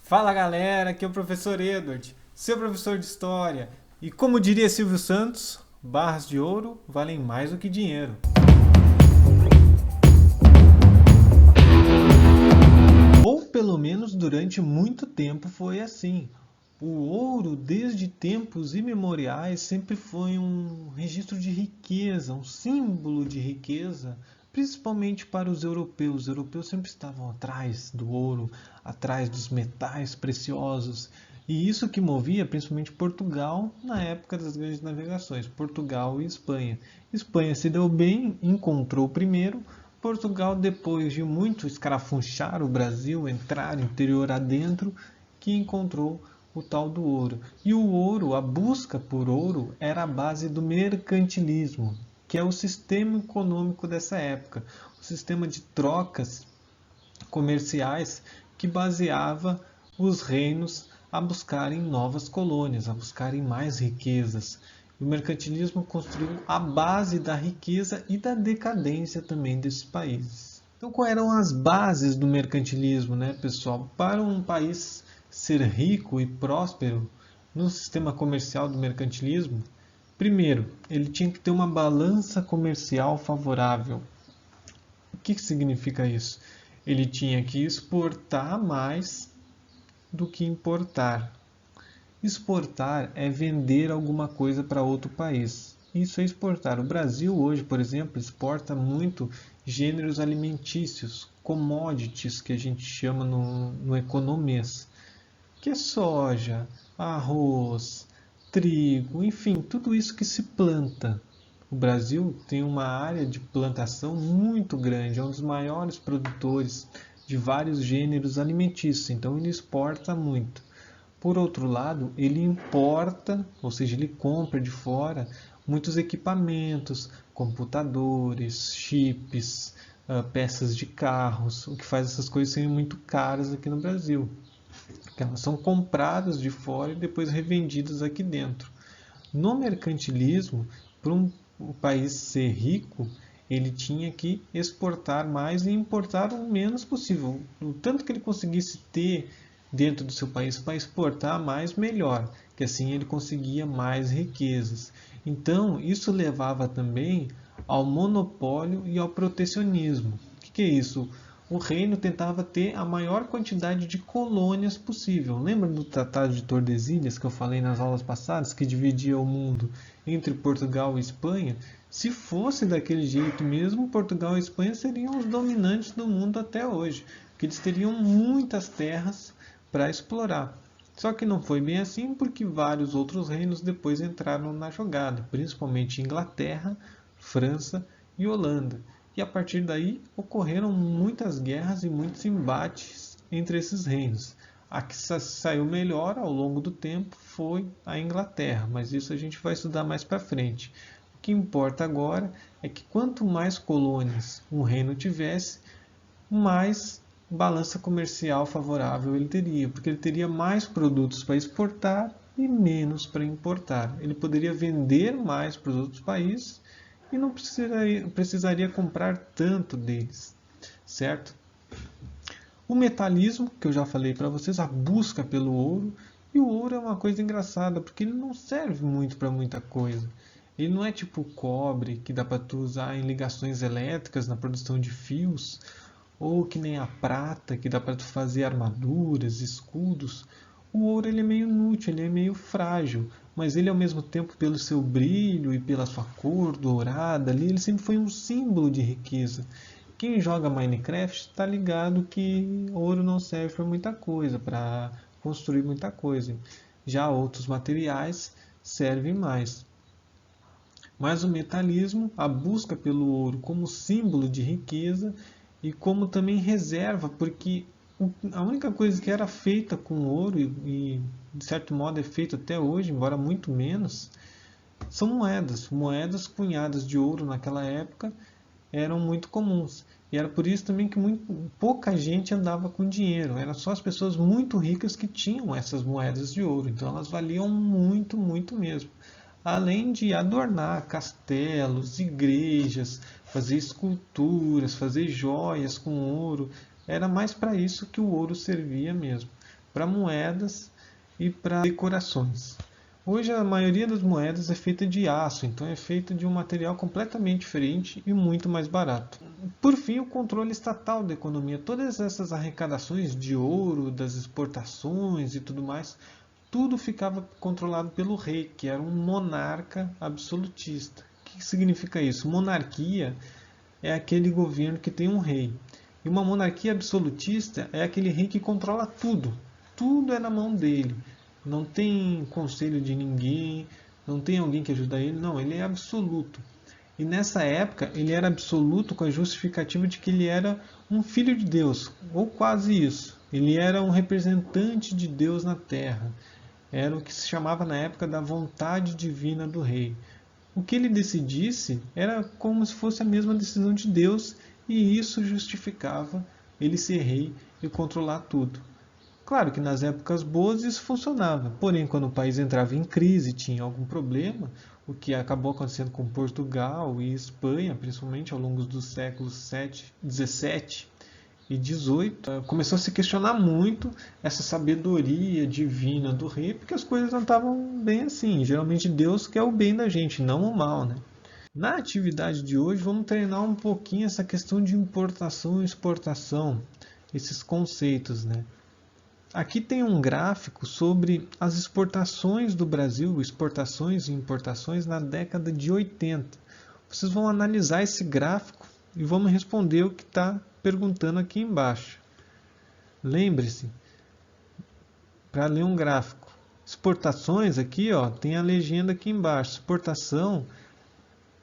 Fala galera, aqui é o professor Edward, seu professor de história. E como diria Silvio Santos, barras de ouro valem mais do que dinheiro. Ou pelo menos durante muito tempo foi assim. O ouro, desde tempos imemoriais, sempre foi um registro de riqueza, um símbolo de riqueza, principalmente para os europeus. Os europeus sempre estavam atrás do ouro, atrás dos metais preciosos. E isso que movia principalmente Portugal na época das grandes navegações, Portugal e Espanha. Espanha se deu bem, encontrou primeiro. Portugal, depois de muito escarafunchar o Brasil, entrar interior adentro, que encontrou o tal do ouro. E o ouro, a busca por ouro, era a base do mercantilismo, que é o sistema econômico dessa época, o sistema de trocas comerciais que baseava os reinos a buscarem novas colônias, a buscarem mais riquezas. O mercantilismo construiu a base da riqueza e da decadência também desses países. Então, quais eram as bases do mercantilismo, né, pessoal? Para um país ser rico e próspero no sistema comercial do mercantilismo, primeiro, ele tinha que ter uma balança comercial favorável. O que significa isso? Ele tinha que exportar mais do que importar. Exportar é vender alguma coisa para outro país. Isso é exportar. O Brasil hoje, por exemplo, exporta muito gêneros alimentícios, commodities, que a gente chama no economês, que é soja, arroz, trigo, enfim, tudo isso que se planta. O Brasil tem uma área de plantação muito grande, é um dos maiores produtores de vários gêneros alimentícios, então ele exporta muito. Por outro lado, ele importa, ou seja, ele compra de fora muitos equipamentos, computadores, chips, peças de carros, o que faz essas coisas serem muito caras aqui no Brasil. Porque elas são compradas de fora e depois revendidas aqui dentro. No mercantilismo, para um país ser rico, ele tinha que exportar mais e importar o menos possível. O tanto que ele conseguisse ter dentro do seu país para exportar mais, melhor, que assim ele conseguia mais riquezas. Então, isso levava também ao monopólio e ao protecionismo. O que é isso? O reino tentava ter a maior quantidade de colônias possível. Lembra do Tratado de Tordesilhas que eu falei nas aulas passadas, que dividia o mundo entre Portugal e Espanha? Se fosse daquele jeito mesmo, Portugal e Espanha seriam os dominantes do mundo até hoje, porque eles teriam muitas terras para explorar. Só que não foi bem assim porque vários outros reinos depois entraram na jogada, principalmente Inglaterra, França e Holanda. E a partir daí ocorreram muitas guerras e muitos embates entre esses reinos. A que saiu melhor ao longo do tempo foi a Inglaterra, mas isso a gente vai estudar mais para frente. O que importa agora é que quanto mais colônias um reino tivesse, mais balança comercial favorável ele teria, porque ele teria mais produtos para exportar e menos para importar. Ele poderia vender mais para os outros países e não precisaria comprar tanto deles, certo? O metalismo, que eu já falei para vocês, a busca pelo ouro, e o ouro é uma coisa engraçada, porque ele não serve muito para muita coisa. Ele não é tipo o cobre, que dá para tu usar em ligações elétricas na produção de fios, ou que nem a prata, que dá para tu fazer armaduras, escudos. O ouro ele é meio inútil, ele é meio frágil, mas ele ao mesmo tempo pelo seu brilho e pela sua cor dourada ali, ele sempre foi um símbolo de riqueza. Quem joga Minecraft está ligado que ouro não serve para muita coisa, para construir muita coisa. Já outros materiais servem mais. Mas o metalismo, a busca pelo ouro como símbolo de riqueza e como também reserva, porque a única coisa que era feita com ouro e de certo modo é feito até hoje, embora muito menos, são moedas. Moedas cunhadas de ouro naquela época eram muito comuns. E era por isso também que pouca gente andava com dinheiro. Eram só as pessoas muito ricas que tinham essas moedas de ouro. Então elas valiam muito, muito mesmo. Além de adornar castelos, igrejas, fazer esculturas, fazer joias com ouro. Era mais para isso que o ouro servia mesmo. para moedas e para decorações. Hoje a maioria das moedas é feita de aço, então é feita de um material completamente diferente e muito mais barato. Por fim, o controle estatal da economia. Todas essas arrecadações de ouro, das exportações e tudo mais, tudo ficava controlado pelo rei, que era um monarca absolutista. O que significa isso? Monarquia é aquele governo que tem um rei. E uma monarquia absolutista é aquele rei que controla tudo. Tudo é na mão dele. Não tem conselho de ninguém, não tem alguém que ajuda ele, não, ele é absoluto. E nessa época ele era absoluto com a justificativa de que ele era um filho de Deus, ou quase isso. Ele era um representante de Deus na terra. Era o que se chamava na época da vontade divina do rei. O que ele decidisse era como se fosse a mesma decisão de Deus, e isso justificava ele ser rei e controlar tudo. Claro que nas épocas boas isso funcionava, porém quando o país entrava em crise, tinha algum problema, o que acabou acontecendo com Portugal e Espanha, principalmente ao longo dos séculos 17 e 18, começou a se questionar muito essa sabedoria divina do rei, porque as coisas não estavam bem assim. Geralmente Deus quer o bem da gente, não o mal, né? Na atividade de hoje vamos treinar um pouquinho essa questão de importação e exportação, esses conceitos, né? Aqui tem um gráfico sobre as exportações do Brasil, exportações e importações na década de 80. Vocês vão analisar esse gráfico e vão me responder o que está perguntando aqui embaixo. Lembre-se, para ler um gráfico, exportações aqui, ó, tem a legenda aqui embaixo. Exportação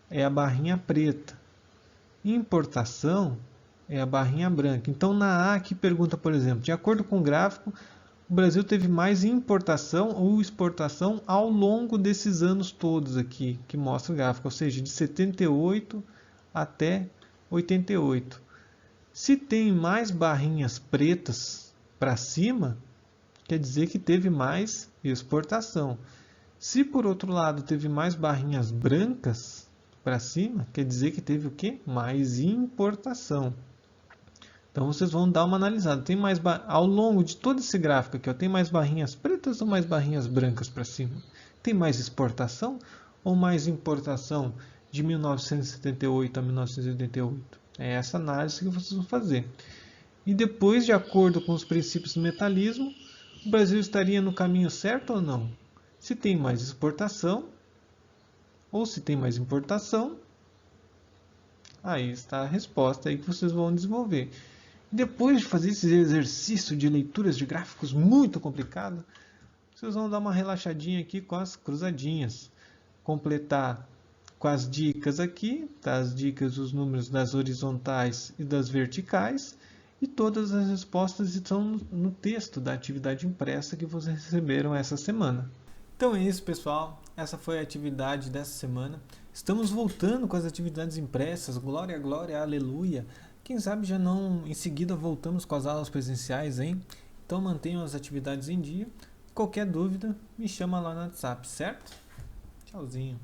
é a barrinha preta. Importação é a barrinha branca. Então na A aqui pergunta, por exemplo, de acordo com o gráfico, o Brasil teve mais importação ou exportação ao longo desses anos todos aqui, que mostra o gráfico, ou seja, de 78 até 88. Se tem mais barrinhas pretas para cima, quer dizer que teve mais exportação. Se por outro lado teve mais barrinhas brancas para cima, quer dizer que teve o quê? Mais importação. Então vocês vão dar uma analisada. Tem mais ao longo de todo esse gráfico aqui, ó, tem mais barrinhas pretas ou mais barrinhas brancas para cima? Tem mais exportação ou mais importação de 1978 a 1988? É essa análise que vocês vão fazer. E depois, de acordo com os princípios do metalismo, o Brasil estaria no caminho certo ou não? Se tem mais exportação ou se tem mais importação, aí está a resposta aí que vocês vão desenvolver. Depois de fazer esse exercício de leituras de gráficos muito complicado, vocês vão dar uma relaxadinha aqui com as cruzadinhas. Completar com as dicas aqui, tá? As dicas, os números das horizontais e das verticais. E todas as respostas estão no texto da atividade impressa que vocês receberam essa semana. Então é isso, pessoal. Essa foi a atividade dessa semana. Estamos voltando com as atividades impressas. Glória, glória, aleluia. Quem sabe já não em seguida voltamos com as aulas presenciais, hein? Então mantenham as atividades em dia. Qualquer dúvida, me chama lá no WhatsApp, certo? Tchauzinho.